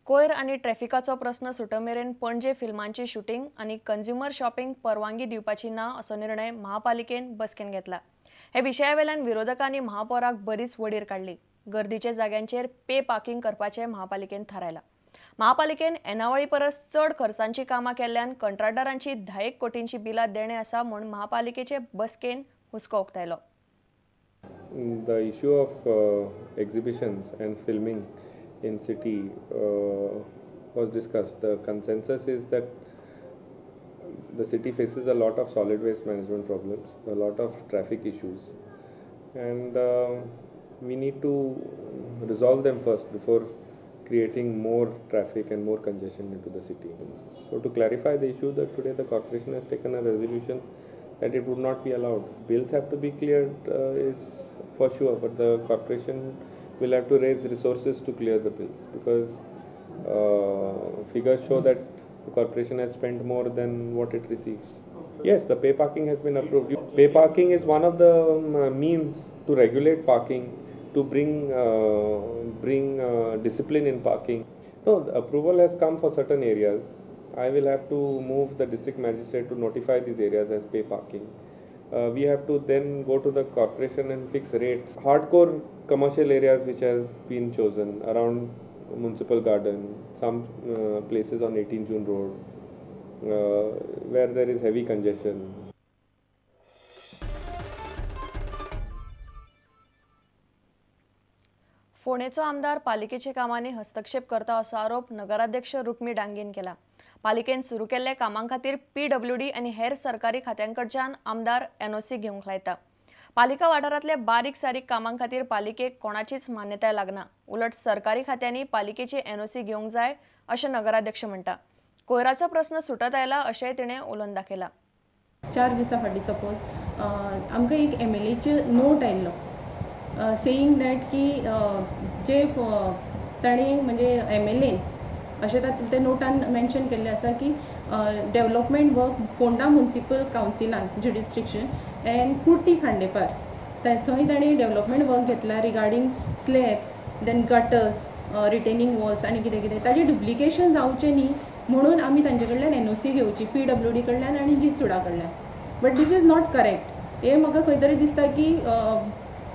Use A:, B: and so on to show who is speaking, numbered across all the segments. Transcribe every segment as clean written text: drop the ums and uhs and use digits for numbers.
A: कोयर आणि ट्रॅफिकाचो प्रश्न सुटमेरेन पणजे फिल्मांची शूटिंग आणि कंझ्युमर शॉपिंग परवानगी दिवपाची ना असो निर्णय महापालिकेन बसकेन घेतला। हे विशयावेल्यान विरोधकांनी महापौराक बरीच वडीर काढली। गर्दीचे जाग्यांचेर पे पार्किंग करपाचे महापालिकेन थारायला। महापालिकेन येणावळी परस चड खर्चांची कामां केल्ल्यान कंत्राटदारांची 10 कोटींची बिलां देणे आसा म्हूण महापालिकेचे बसकेन हुस्को उक्तायलो।
B: The issue of exhibitions and filming in city was discussed. The consensus is that the city faces a lot of solid waste management problems, a lot of traffic issues, and we need to resolve them first before creating more traffic and more congestion into the city. So to clarify the issue, that today the corporation has taken a resolution that it would not be allowed. Bills have to be cleared is for sure, but the corporation will have to raise resources to clear the bills, because figures show that the corporation has spent more than what it receives. Yes, the pay parking has been approved. Pay parking is one of the means to regulate parking, to bring discipline in parking. No, the approval has come for certain areas. I will have to move the district magistrate to notify these areas as pay parking. We have to then go to the corporation and fix rates. Hardcore commercial areas which have been chosen around Municipal Garden, some places on 18 June Road, where there is heavy congestion.
A: फोंडेचो आमदार पालिकेच्या कामांनी हस्तक्षेप करता असो आरोप नगराध्यक्ष रुक्मी डांगेन केला। पालिकेन सुरू केल्ल्या कामां खातीर PWD आणि हेर सरकारी खात्यांकडच्यान आमदार NOC घेवंक लायता। पालिका वाठारांतल्या बारीक सारीक कामां खातीर पालिकेक कोणाचीच मान्यताय लागना। उलट सरकारी खात्यांनी पालिकेची NOC घेवंक जाय अशें नगराध्यक्ष म्हणटा। कोयराचो प्रश्न सुटत आयला अशेंय तिणें उलोवन दाखयला।
C: 4 दिसा फाटीं सपोज आमकां एक MLAचे नोट आयिल्लो सेईंग दॅट की जे ताणें म्हणजे MLA अशें ते नोटान मेन्शन केल्लें आसा की डेव्हलपमेंट वर्क फोंडा म्युनिसिपल कावन्सिलान ज्युडिस्ट्रिक्शन एंड कुर्टी खांडेपार थंय ताणें डेव्हलपमेंट वर्क घेतला regarding slabs then gutters retaining walls आनी कितें कितें ताजें डुप्लिकेशन जावचें न्ही म्हणून आमी तांचे कडल्यान NOC घेवची PWD कडल्यान आनी जिसुडा कडल्यान। But this is not correct. हे म्हाका खंय तरी दिसता की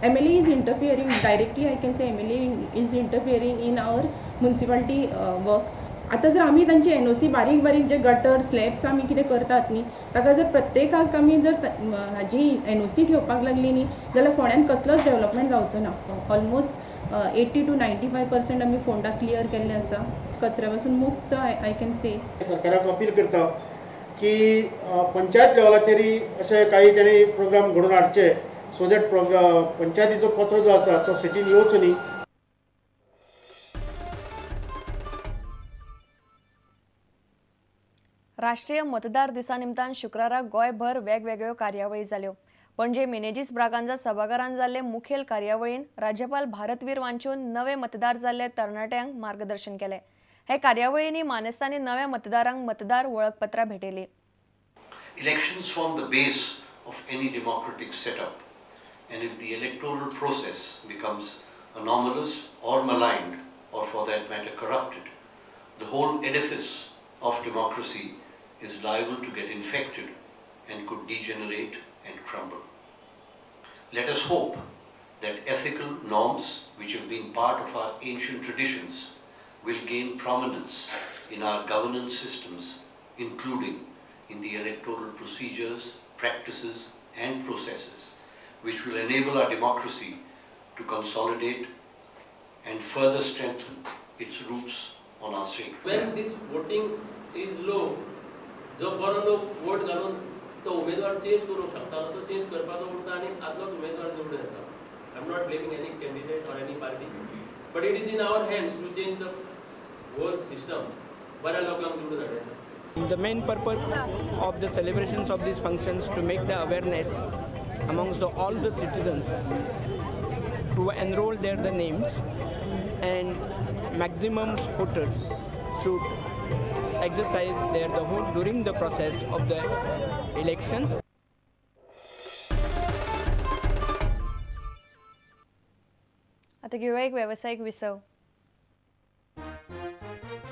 C: MLA is interfering directly. I can say MLA is interfering in our municipality work. आता जर आमी तांचे NOC बारीक बारीक जे गटर स्लॅब्स आमी कितें करतात न्ही ताका जर प्रत्येकाक आमी जर हाजी NOC घेवपाक लागली न्ही जाल्यार फोंड्यान कसलोच डेव्हलपमेंट जावचो ना। ऑलमोस्ट 80 to 95% आमी फोंडा क्लियर केल्ले आसा कचऱ्या पासून मुक्त। आय कॅन से
D: सरकाराक अपील करता की पंचायत लेवलाचेर अशे काही तेणी प्रोग्राम घडोवन हाडचे सो दॅट पंचायतीचो कचरो जो आसा तो सिटीन येवचो न्ही।
A: राष्ट्रीय मतदार दिसा निमतान शुक्राराक गोंयभर वेगवेगळ्यो कार्यावळी जाल्यो। पणजे मिनेजीस ब्रागांजा सभाघरांत जाल्ले मुखेल कार्यावळीन राज्यपाल भारतवीर वांचून नवे मतदार जाल्ले तरणाट्यांक मार्गदर्शन केले। हे कार्यावळींनी मानेस्तांनी नव्या मतदारांक मतदार वळखपत्रां भेटयली।
E: Elections form the base of any democratic setup, and if the electoral process becomes anomalous or maligned, or for that matter corrupted, the whole edifice of democracy is liable to get infected and could degenerate and crumble. Let us hope that ethical norms which have been part of our ancient traditions will gain prominence in our governance systems, including in the electoral procedures, practices and processes which will enable our democracy to consolidate and further strengthen its roots on our state.
F: When this voting is low, जो बरो लोक vote घालून तो उमेदवार change करू शकता तो change करपाचो उरता आनी आदलोच उमेदवार निवडून येता। I am not blaming any candidate or any party, but it is in our hands to change the whole system. बऱ्या लोकांक निवडून हाडटा।
G: The main purpose of the celebrations of these functions to make the awareness amongst all the citizens to enroll their names, and maximum voters should exercise their the whole during the process of the elections.
A: आता घेऊया एक व्यावसायिक विसव। येता